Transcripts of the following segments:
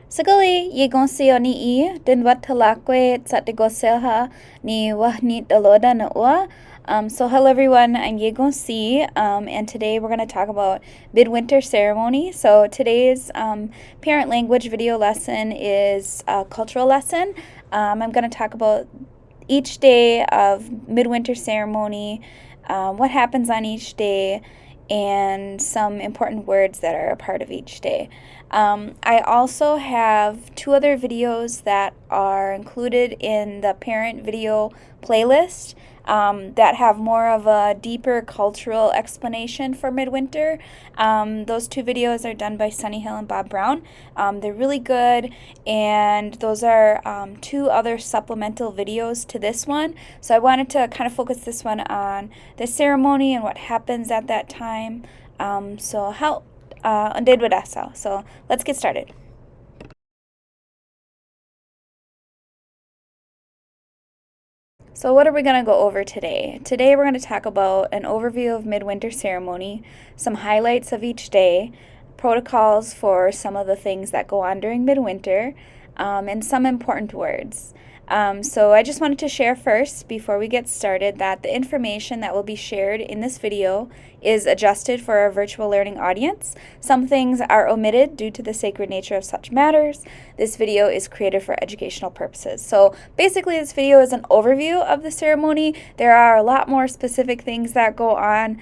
Sakali, yigonsio ni din wat talakwe tsatigoseha ni wahnit daloda na ua. So hello everyone, I'm Yegonsi, and today we're going to talk about Midwinter Ceremony. So today's parent language video lesson is a cultural lesson. I'm going to talk about each day of Midwinter Ceremony, what happens on each day, and some important words that are a part of each day. I also have two other videos that are included in the parent video playlist that have more of a deeper cultural explanation for Midwinter. Those two videos are done by Sunny Hill and Bob Brown. They're really good, and those are two other supplemental videos to this one. So I wanted to kind of focus this one on the ceremony and what happens at that time. So let's get started. So what are we going to go over today? Today we're going to talk about an overview of Midwinter Ceremony, some highlights of each day, protocols for some of the things that go on during Midwinter, and some important words. So I just wanted to share first, before we get started, that the information that will be shared in this video is adjusted for our virtual learning audience. Some things are omitted due to the sacred nature of such matters. This video is created for educational purposes. So basically this video is an overview of the ceremony. There are a lot more specific things that go on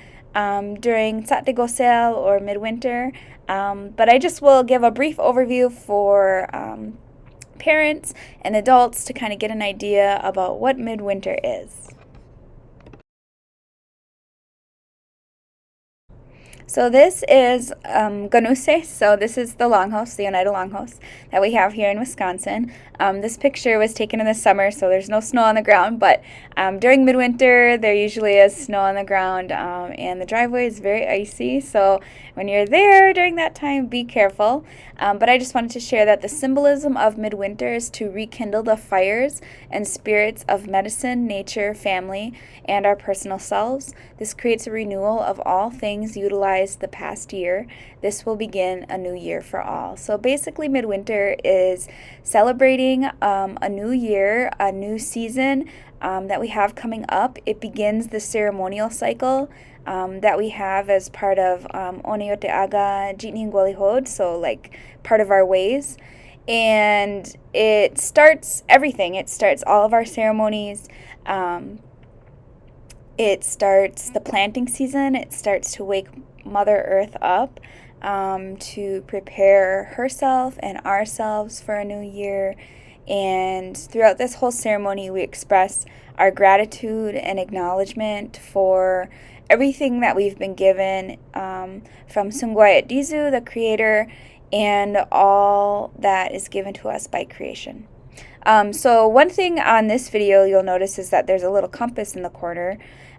during Tsattegosel or Midwinter, but I just will give a brief overview for parents and adults to kind of get an idea about what Midwinter is. So this is Ganuse. So this is the Longhouse, the Oneida Longhouse that we have here in Wisconsin. This picture was taken in the summer, so there's no snow on the ground, but during Midwinter there usually is snow on the ground, and the driveway is very icy, so when you're there during that time, be careful. But I just wanted to share that the symbolism of Midwinter is to rekindle the fires and spirits of medicine, nature, family, and our personal selves. This creates a renewal of all things utilized the past year. This will begin a new year for all. So basically Midwinter is celebrating a new year, a new season that we have coming up. It begins the ceremonial cycle that we have as part of Oneote Aga Jitni Ngwalihod, so like part of our ways. And it starts everything. It starts all of our ceremonies. It starts the planting season. It starts to wake Mother Earth up to prepare herself and ourselves for a new year. And throughout this whole ceremony, we express our gratitude and acknowledgement for everything that we've been given from Sungwayat Dizu, the Creator, and all that is given to us by creation. So one thing on this video you'll notice is that there's a little compass in the corner.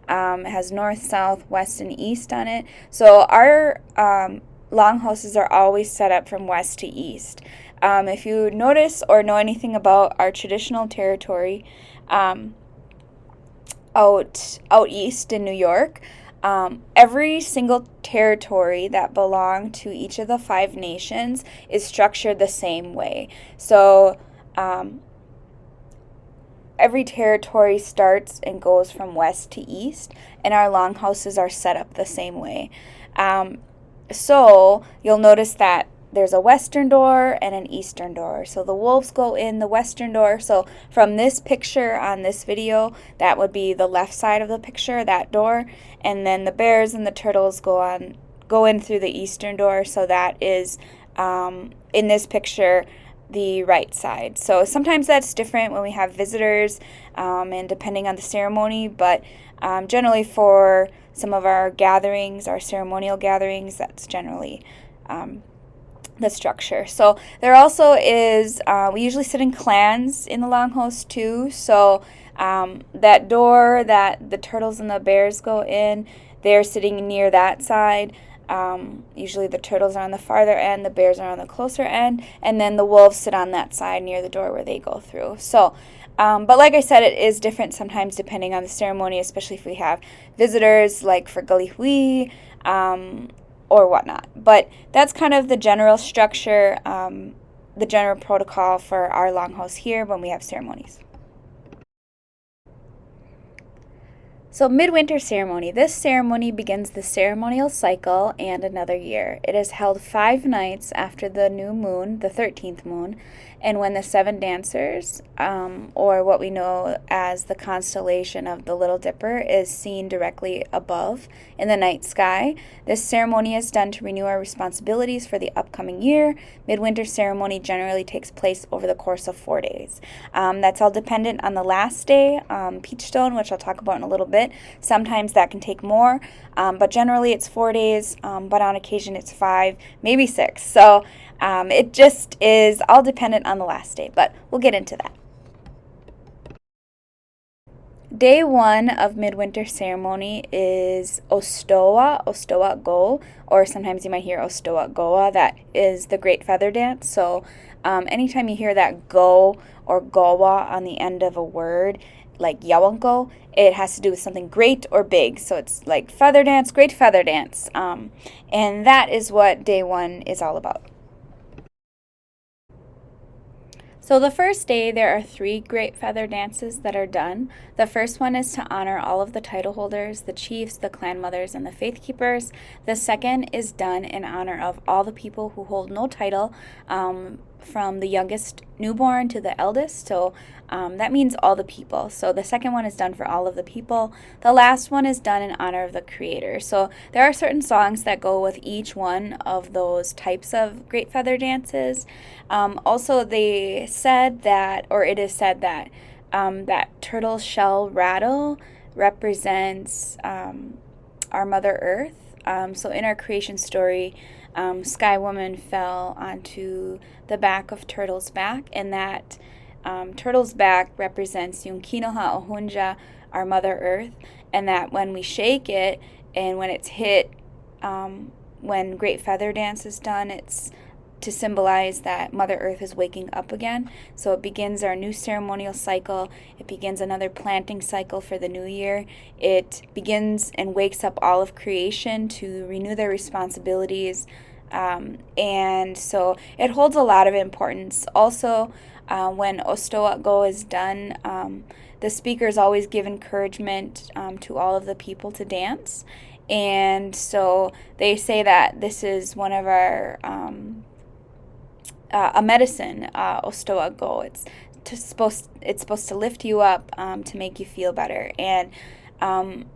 It has north, south, west, and east on it. So our longhouses are always set up from west to east. If you notice or know anything about our traditional territory out east in New York, every single territory that belonged to each of the 5 nations is structured the same way. So every territory starts and goes from west to east, and our longhouses are set up the same way. So you'll notice that there's a western door and an eastern door. So the wolves go in the western door. So from this picture on this video, that would be the left side of the picture, that door. And then the bears and the turtles go in through the eastern door. So that is, in this picture, the right side. So sometimes that's different when we have visitors and depending on the ceremony, but generally for some of our gatherings, our ceremonial gatherings, that's generally the structure. So there also is, we usually sit in clans in the Longhouse too. So that door that the turtles and the bears go in, they're sitting near that side. Usually the turtles are on the farther end, the bears are on the closer end, and then the wolves sit on that side near the door where they go through. So, but like I said, it is different sometimes depending on the ceremony, especially if we have visitors, like for Gully Hui, or whatnot. But that's kind of the general structure. the general protocol for our longhouse here when we have ceremonies. So Midwinter Ceremony. This ceremony begins the ceremonial cycle and another year. It is held 5 nights after the new moon, the 13th moon, and when the 7 dancers, or what we know as the constellation of the Little Dipper, is seen directly above in the night sky. This ceremony is done to renew our responsibilities for the upcoming year. Midwinter Ceremony generally takes place over the course of 4 days. That's all dependent on the last day, Peachstone, which I'll talk about in a little bit. Sometimes that can take more, but generally it's 4 days, but on occasion it's 5, maybe 6. So it just is all dependent on the last day, but we'll get into that. Day 1 of Midwinter Ceremony is Ostowa, Ostowa Go, or sometimes you might hear Ostowa Goa. That is the Great Feather Dance. So anytime you hear that go or goa on the end of a word, like yawanko, it has to do with something great or big. So it's like feather dance, great feather dance. And that is what day 1 is all about. So the first day, there are 3 great feather dances that are done. The first one is to honor all of the title holders, the chiefs, the clan mothers, and the faith keepers. The second is done in honor of all the people who hold no title, from the youngest newborn to the eldest. So that means all the people. So the second one is done for all of the people. The last one is done in honor of the creator. So there are certain songs that go with each one of those types of great feather dances. Also, they said that, or it is said that, that turtle shell rattle represents our Mother Earth. So in our creation story, Sky Woman fell onto the back of Turtle's back, and that Turtle's back represents yung Kinoha Ohunja, our Mother Earth, and that when we shake it and when it's hit, when Great Feather Dance is done, it's to symbolize that Mother Earth is waking up again. So it begins our new ceremonial cycle. It begins another planting cycle for the new year. It begins and wakes up all of creation to renew their responsibilities. And so it holds a lot of importance. Also, when Ostowa Go is done, the speakers always give encouragement to all of the people to dance. And so they say that this is one of our a medicine, Ostowa Go. It's supposed to lift you up, to make you feel better. And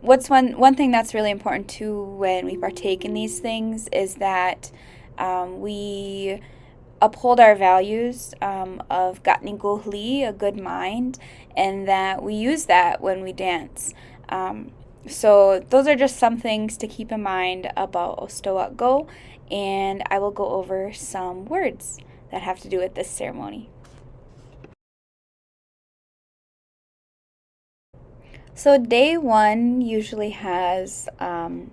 what's one thing that's really important too when we partake in these things is that we uphold our values of gatninguhli, a good mind, and that we use that when we dance. So those are just some things to keep in mind about Ostowa Go, and I will go over some words that have to do with this ceremony. So day 1 usually has an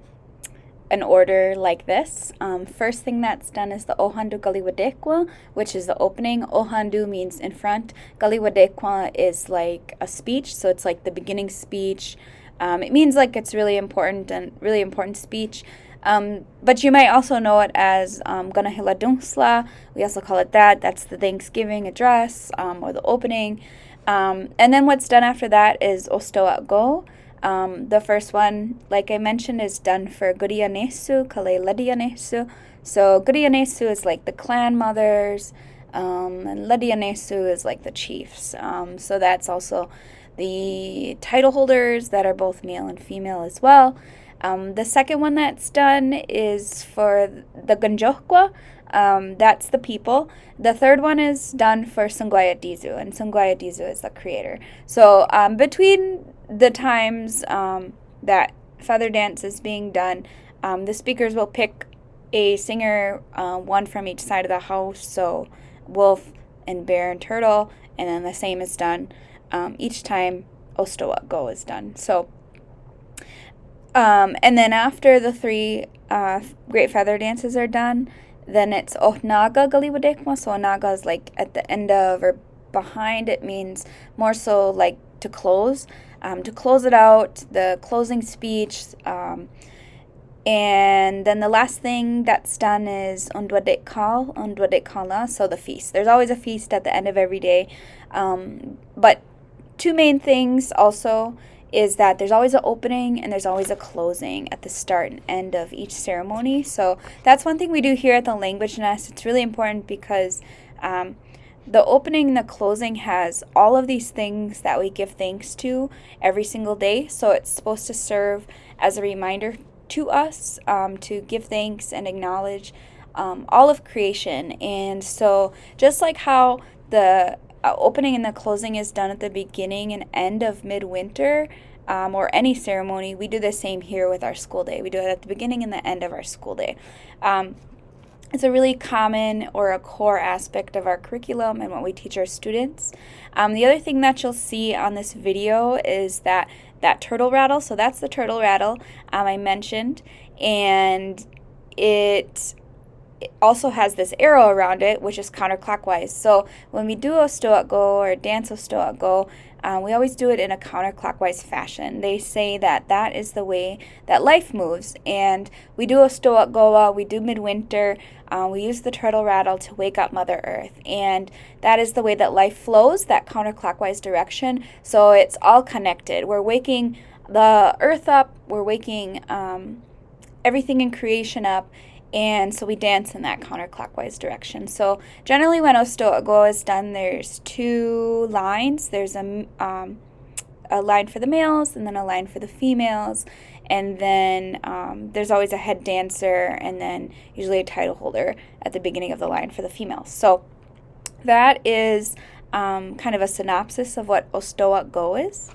order like this. First thing that's done is the Ohandu Galiwadekwa, which is the opening. Ohandu means in front. Galiwadekwa is like a speech, so it's like the beginning speech. It means like it's really important speech. But you might also know it as Ganahila Dunsla. We also call it that. That's the Thanksgiving address, or the opening. And then what's done after that is Ostowa Go. The first one, like I mentioned, is done for Gurianesu, Kale Ledianesu. So Gurianesu is like the clan mothers, and Ledianesu is like the chiefs. So that's also the title holders that are both male and female as well. The second one that's done is for the Ganjokwa. That's the people. The third one is done for Sungwaya Dizu, and Sungwaya Dizu is the creator. So between the times that feather dance is being done, the speakers will pick a singer, one from each side of the house, so wolf and bear and turtle, and then the same is done each time Ostowa Go is done. So and then after the 3 great feather dances are done, then it's Ohnaga Galiwadekma. So Ohnaga is like at the end of or behind. It means more so like to close it out, the closing speech. And then the last thing that's done is Ondwadekala, so the feast. There's always a feast at the end of every day. But two main things also is that there's always an opening and there's always a closing at the start and end of each ceremony. So that's one thing we do here at the Language Nest. It's really important because the opening and the closing has all of these things that we give thanks to every single day. So it's supposed to serve as a reminder to us to give thanks and acknowledge all of creation. And so just like how the opening and the closing is done at the beginning and end of midwinter or any ceremony, we do the same here with our school day. We do it at the beginning and the end of our school day. It's a really common or a core aspect of our curriculum and what we teach our students. The other thing that you'll see on this video is that turtle rattle. So that's the turtle rattle I mentioned, and it also has this arrow around it, which is counterclockwise. So when we do Ostowa or dance Ostowa, we always do it in a counterclockwise fashion. They say that that is the way that life moves. And we do Ostowa, we do midwinter, we use the turtle rattle to wake up Mother Earth. And that is the way that life flows, that counterclockwise direction. So it's all connected. We're waking the earth up, we're waking everything in creation up, and so we dance in that counterclockwise direction. So generally when Ostowa is done, there's two lines. There's a line for the males and then a line for the females. And then there's always a head dancer and then usually a title holder at the beginning of the line for the females. So that is kind of a synopsis of what Ostowa is.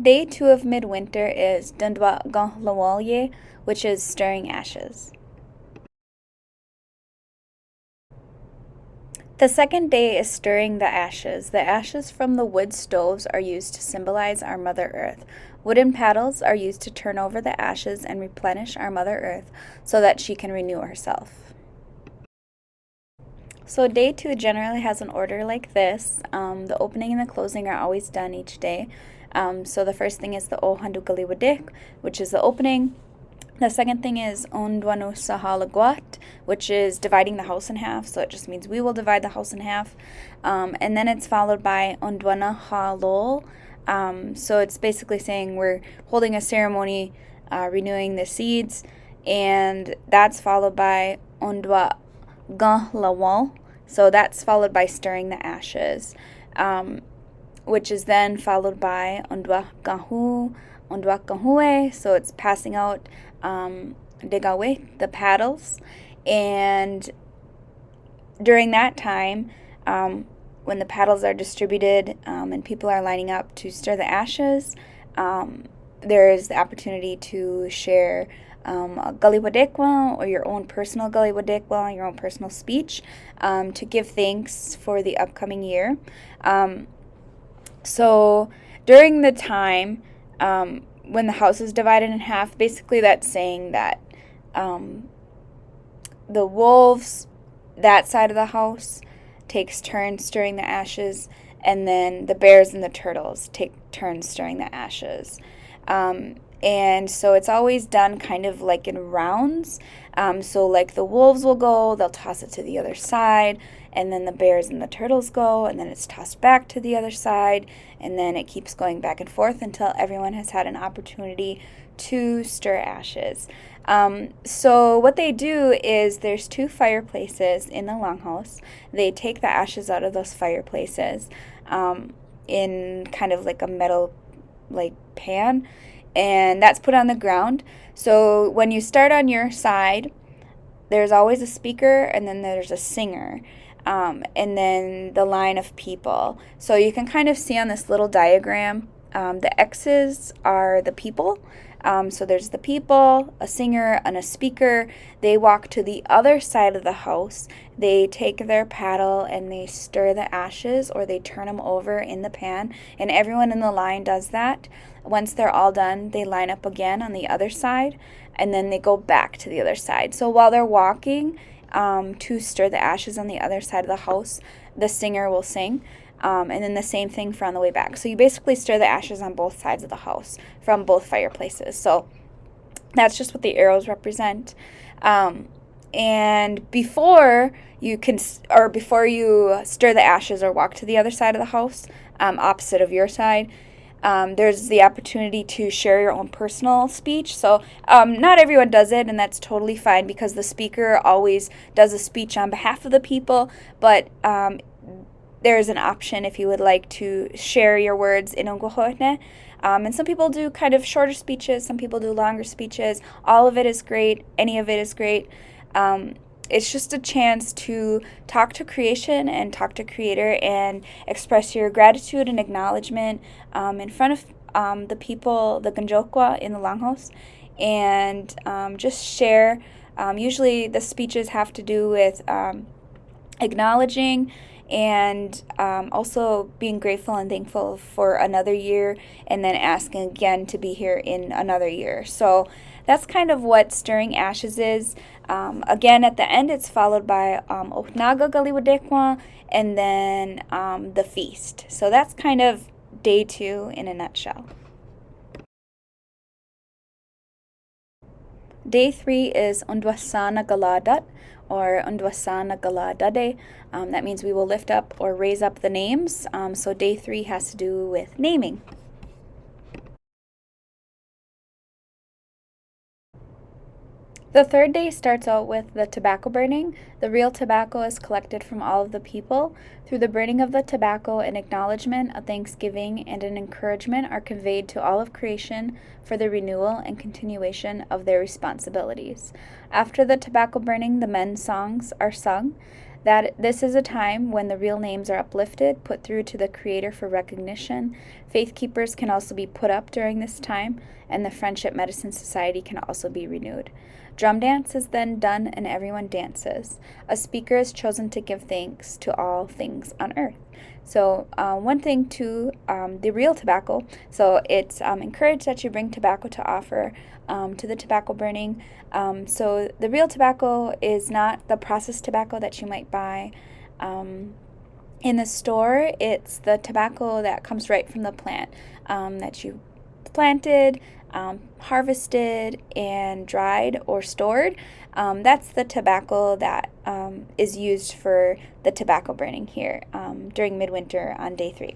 Day 2 of midwinter is Dundwa Ganhlawalye, which is stirring ashes. The second day is stirring the ashes. The ashes from the wood stoves are used to symbolize our Mother Earth. Wooden paddles are used to turn over the ashes and replenish our Mother Earth so that she can renew herself. So day 2 generally has an order like this. The opening and the closing are always done each day. So the first thing is the O Handukaliwadik, which is the opening. The second thing is Ondwanu Sahalagwat, which is dividing the house in half. So it just means we will divide the house in half. And then it's followed by Ondwana Halol. So it's basically saying we're holding a ceremony, renewing the seeds. And that's followed by Ondwa Ganhlawal. So that's followed by stirring the ashes. Which is then followed by Ondwa Kahue, so it's passing out Degawe, the paddles. And during that time, when the paddles are distributed and people are lining up to stir the ashes, there is the opportunity to share a Galiwadekwa or your own personal Galiwadekwa, your own personal speech, to give thanks for the upcoming year. So during the time when the house is divided in half, basically that's saying that the wolves, that side of the house, takes turns stirring the ashes, and then the bears and the turtles take turns stirring the ashes. And so it's always done kind of like in rounds. So like the wolves will go, they'll toss it to the other side, and then the bears and the turtles go, and then it's tossed back to the other side, and then it keeps going back and forth until everyone has had an opportunity to stir ashes. So what they do is there's 2 fireplaces in the Longhouse. They take the ashes out of those fireplaces in kind of like a metal like pan, and that's put on the ground. So when you start on your side, there's always a speaker and then there's a singer, and then the line of people. So you can kind of see on this little diagram, the X's are the people. So there's the people, a singer, and a speaker. They walk to the other side of the house. They take their paddle and they stir the ashes, or they turn them over in the pan. And everyone in the line does that. Once they're all done, they line up again on the other side, and then they go back to the other side. So while they're walking to stir the ashes on the other side of the house, the singer will sing. and then the same thing for on the way back. So you basically stir the ashes on both sides of the house from both fireplaces. So that's just what the arrows represent. And before you stir the ashes or walk to the other side of the house, opposite of your side, there's the opportunity to share your own personal speech. So not everyone does it, and that's totally fine because the speaker always does a speech on behalf of the people, but there's an option if you would like to share your words in Onwasana. And some people do kind of shorter speeches, some people do longer speeches. All of it is great. Any of it is great. It's just a chance to talk to creation and talk to Creator and express your gratitude and acknowledgement in front of the people, the Ganjokwa in the Longhouse, and just share. Usually the speeches have to do with acknowledging and also being grateful and thankful for another year, and then asking again to be here in another year. So that's kind of what stirring ashes is. Again, at the end, it's followed by Ohnaga Galiwadekwa, and then the feast. So that's kind of day 2 in a nutshell. Day 3 is Onwasana Galadat, or Onwasana Galadade. That means we will lift up or raise up the names. So day 3 has to do with naming. The third day starts out with the tobacco burning. The real tobacco is collected from all of the people. Through the burning of the tobacco, an acknowledgement, a thanksgiving, and an encouragement are conveyed to all of creation for the renewal and continuation of their responsibilities. After the tobacco burning, the men's songs are sung. That this is a time when the real names are uplifted, put through to the Creator for recognition. Faith keepers can also be put up during this time, and the Friendship Medicine Society can also be renewed. Drum dance is then done and everyone dances. A speaker is chosen to give thanks to all things on earth. So one thing to the real tobacco, so it's encouraged that you bring tobacco to offer to the tobacco burning. So the real tobacco is not the processed tobacco that you might buy in the store. It's the tobacco that comes right from the plant that you planted, harvested, and dried or stored. That's the tobacco that is used for the tobacco burning here during midwinter on day 3.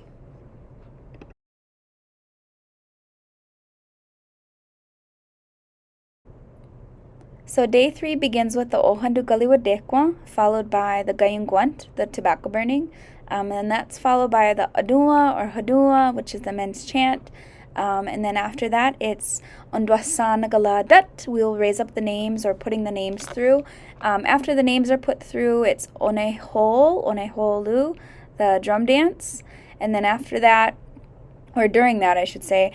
So day 3 begins with the Ohandu Galiwadekwa, followed by the Gayungwant, the tobacco burning, and that's followed by the Adua or Hadua, which is the men's chant. And then after that, it's Onwasana Galadat. We'll raise up the names or putting the names through. After the names are put through, it's Oneholu, the drum dance. And then after that, or during that, I should say,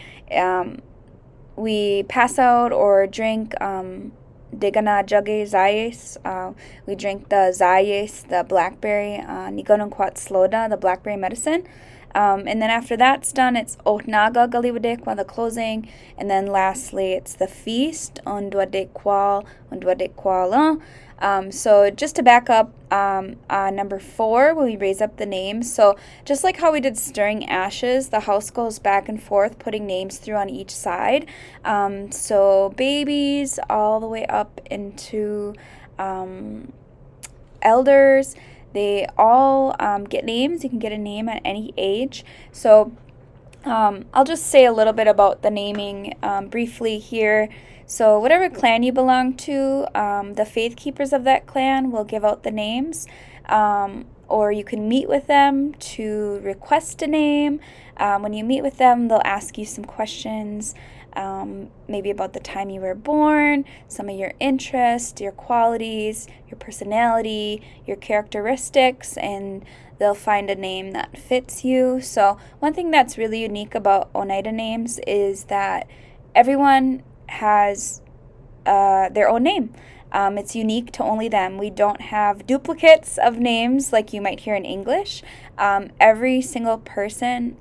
we pass out or drink Degana Jage Zayes. We drink the Zayes, the blackberry, Nigononkwat Sloda, the blackberry medicine. And then after that's done, it's Ohnaga Galiwadekwa, the closing. And then lastly, it's the feast, Ondwadekwal, Ondwadekwala. So just to back up, number 4, when we raise up the names. So just like how we did stirring ashes, the house goes back and forth, putting names through on each side. So babies all the way up into elders. They all get names. You can get a name at any age. So I'll just say a little bit about the naming briefly here. So whatever clan you belong to, the faith keepers of that clan will give out the names. Or you can meet with them to request a name. When you meet with them, they'll ask you some questions, maybe about the time you were born, some of your interests, your qualities, your personality, your characteristics, and they'll find a name that fits you. So one thing that's really unique about Oneida names is that everyone has their own name. It's unique to only them. We don't have duplicates of names like you might hear in English. Every single person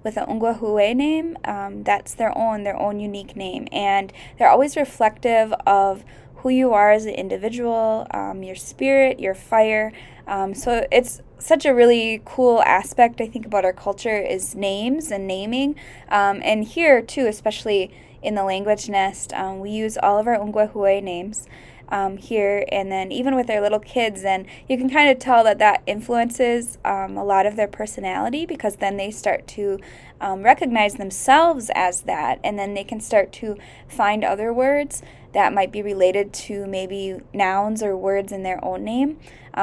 with an Ungwahue name, that's their own unique name. And they're always reflective of who you are as an individual, your spirit, your fire. So it's such a really cool aspect, I think, about our culture is names and naming. And here, too, especially in the language nest, we use all of our Ungwehue names here, and then even with their little kids, and you can kind of tell that that influences a lot of their personality, because then they start to recognize themselves as that, and then they can start to find other words that might be related to maybe nouns or words in their own name.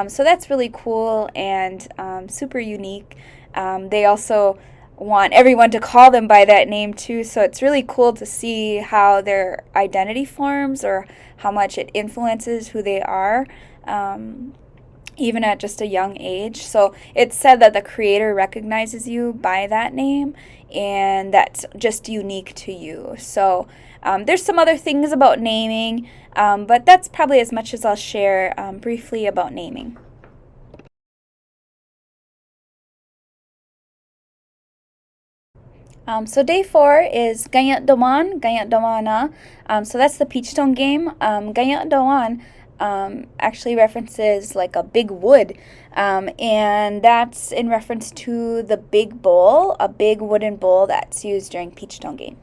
So that's really cool and super unique. They also want everyone to call them by that name too, so it's really cool to see how their identity forms or how much it influences who they are, even at just a young age. So it's said that the creator recognizes you by that name, and that's just unique to you. So there's some other things about naming, but that's probably as much as I'll share briefly about naming. So day 4 is Ganyak Dawan, Ganyak Dawana. So that's the peach stone game. Ganyak Dawan actually references like a big wood, and that's in reference to the big bowl, a big wooden bowl that's used during peach stone game.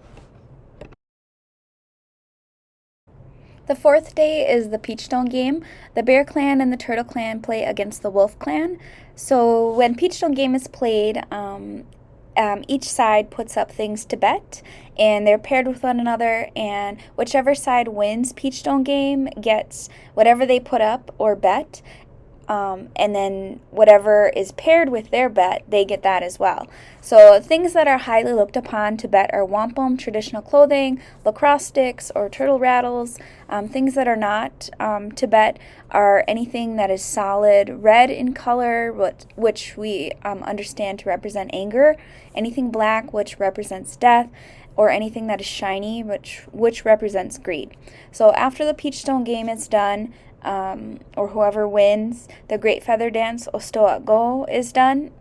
The 4th day is the peach stone game. The bear clan and the turtle clan play against the wolf clan. So when peach stone game is played, each side puts up things to bet, and they're paired with one another, and whichever side wins peach stone game gets whatever they put up or bet, and then whatever is paired with their bet, they get that as well. So things that are highly looked upon to bet are wampum, traditional clothing, lacrosse sticks, or turtle rattles. Things that are not to bet are anything that is solid red in color, which we understand to represent anger, anything black, which represents death, or anything that is shiny, which represents greed. So after the peach stone game is done, or whoever wins, the Great Feather Dance, Ostowa Go, is done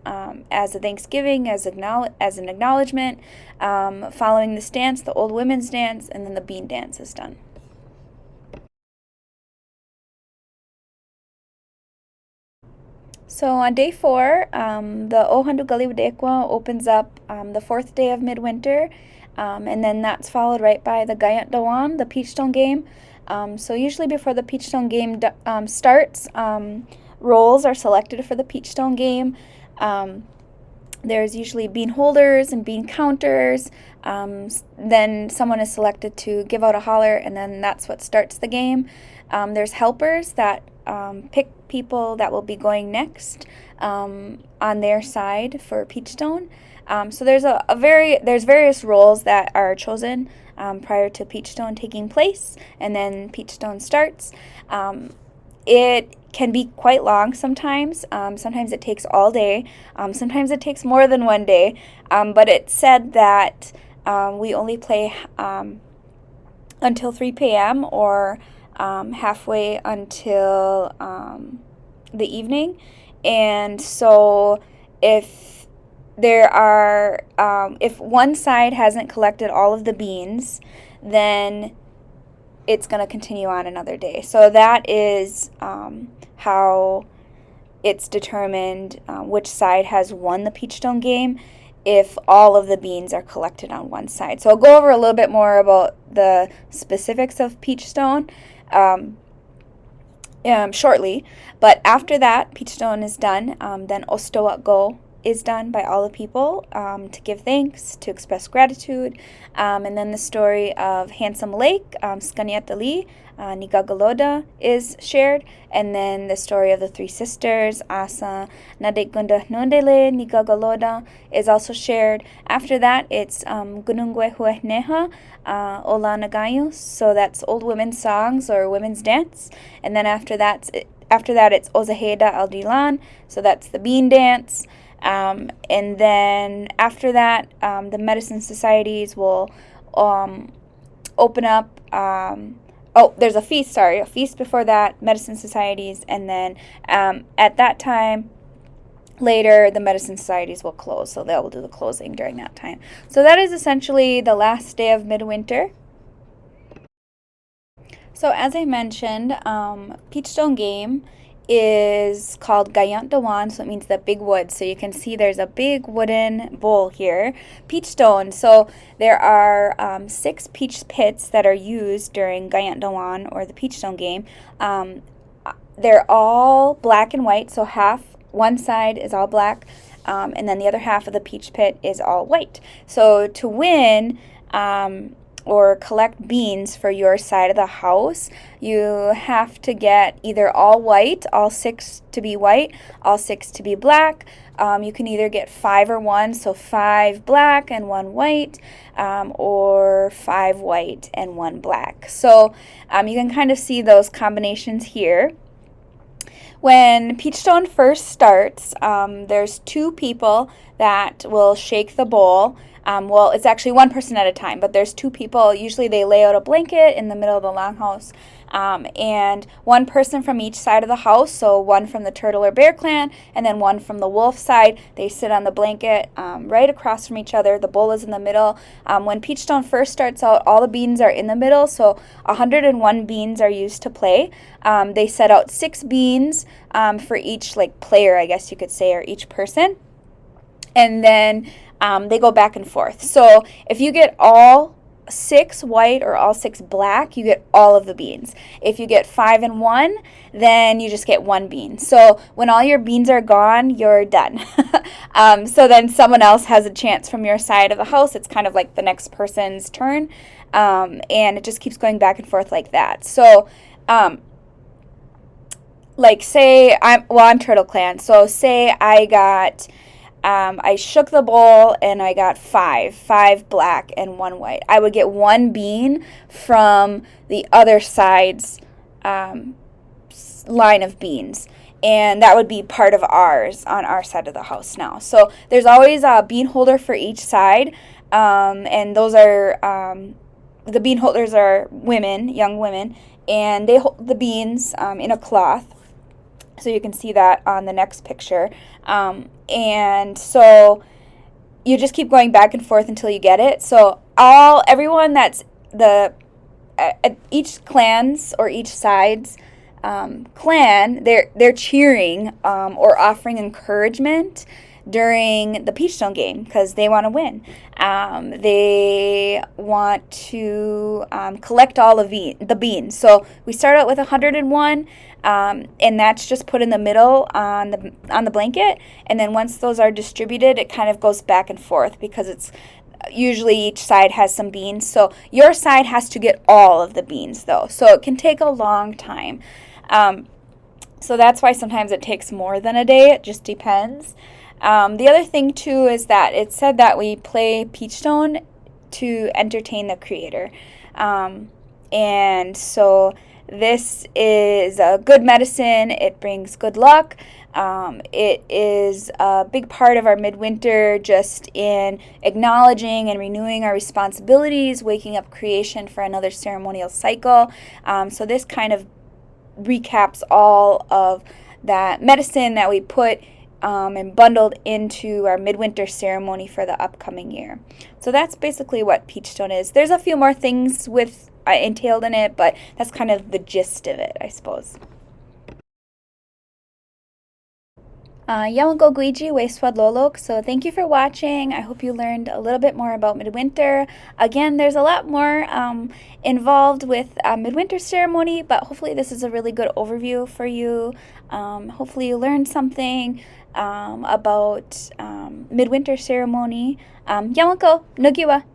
as a thanksgiving, as an acknowledgement. Following this dance, the Old Women's Dance, and then the Bean Dance is done. So on day 4, the Ohandu Galiwadekwa opens up the 4th day of midwinter, and then that's followed right by the Gayat Dawan, the peach stone game. So usually before the peach stone game starts, roles are selected for the peach stone game. There's usually bean holders and bean counters. Then someone is selected to give out a holler, and then that's what starts the game. There's helpers that pick people that will be going next on their side for peach stone. So there's there's various roles that are chosen prior to peach stone taking place, and then peach stone starts. It can be quite long sometimes. Sometimes it takes all day. Sometimes it takes more than one day. But it's said that we only play until 3 p.m. or halfway until the evening. And so if if one side hasn't collected all of the beans, then it's going to continue on another day. So that is how it's determined which side has won the peach stone game, if all of the beans are collected on one side. So I'll go over a little bit more about the specifics of peach stone shortly. But after that, peach stone is done. Then Ostowa Go is done by all the people to give thanks, to express gratitude. And then the story of Handsome Lake, Skaniatali, Nigagaloda, is shared. And then the story of the three sisters, Asa, Nadegunda Nondele, Nigagaloda, is also shared. After that, it's Gunungwe Huehneha, Ola Nagayos, so that's old women's songs or women's dance. And then after that, it's Ozaheda Aldilan, so that's the bean dance. And then after that, the medicine societies will open up. There's a feast before that, medicine societies, and then at that time, later, the medicine societies will close, so they will do the closing during that time. So that is essentially the last day of midwinter. So as I mentioned, Peachstone game is called Gayant Dawan, so it means the big wood. So you can see there's a big wooden bowl here, Peachstone. So there are 6 peach pits that are used during Gayant Dawan or the Peachstone game. They're all black and white, so one side is all black, and then the other half of the peach pit is all white. So to win, or collect beans for your side of the house, you have to get either all white, all 6 to be white, all 6 to be black. You can either get 5 or 1, so 5 black and 1 white, or 5 white and 1 black. So you can kind of see those combinations here. When Peachstone first starts, there's 2 people that will shake the bowl. Well, it's actually 1 person at a time, but there's 2 people. Usually they lay out a blanket in the middle of the longhouse, and 1 person from each side of the house, so 1 from the turtle or bear clan, and then 1 from the wolf side. They sit on the blanket right across from each other. The bowl is in the middle. When Peachstone first starts out, all the beans are in the middle, so 101 beans are used to play. They set out 6 beans for each player, I guess you could say, or each person. And then they go back and forth. So if you get all 6 white or all 6 black, you get all of the beans. If you get 5 and 1, then you just get 1 bean. So when all your beans are gone, you're done. So then someone else has a chance from your side of the house. It's kind of like the next person's turn, and it just keeps going back and forth like that. So say I'm Turtle Clan. So say I got I shook the bowl and I got 5 black and 1 white. I would get 1 bean from the other side's line of beans, and that would be part of ours on our side of the house now. So there's always a bean holder for each side, and those are the bean holders are women, young women, and they hold the beans in a cloth. So you can see that on the next picture. And so you just keep going back and forth until you get it. So everyone that's each clan's or each side's clan, they're cheering or offering encouragement during the Peachstone game because they want to win. They want to collect all of the beans. So we start out with 101, and that's just put in the middle on the blanket. And then once those are distributed, it kind of goes back and forth because it's usually each side has some beans. So your side has to get all of the beans though. So it can take a long time. So that's why sometimes it takes more than a day. It just depends. The other thing too is that it said that we play Peachstone to entertain the creator. And so this is a good medicine. It brings good luck. It is a big part of our midwinter, just in acknowledging and renewing our responsibilities, waking up creation for another ceremonial cycle. So this kind of recaps all of that medicine that we put and bundled into our midwinter ceremony for the upcoming year. So that's basically what Peachstone is. There's a few more things entailed in it, but that's kind of the gist of it, I suppose. Yawango Guiji Waiswad Lolok. So thank you for watching. I hope you learned a little bit more about midwinter. Again, there's a lot more involved with midwinter ceremony, but hopefully this is a really good overview for you. Hopefully you learned something about midwinter ceremony. Yawanko Nugiwa.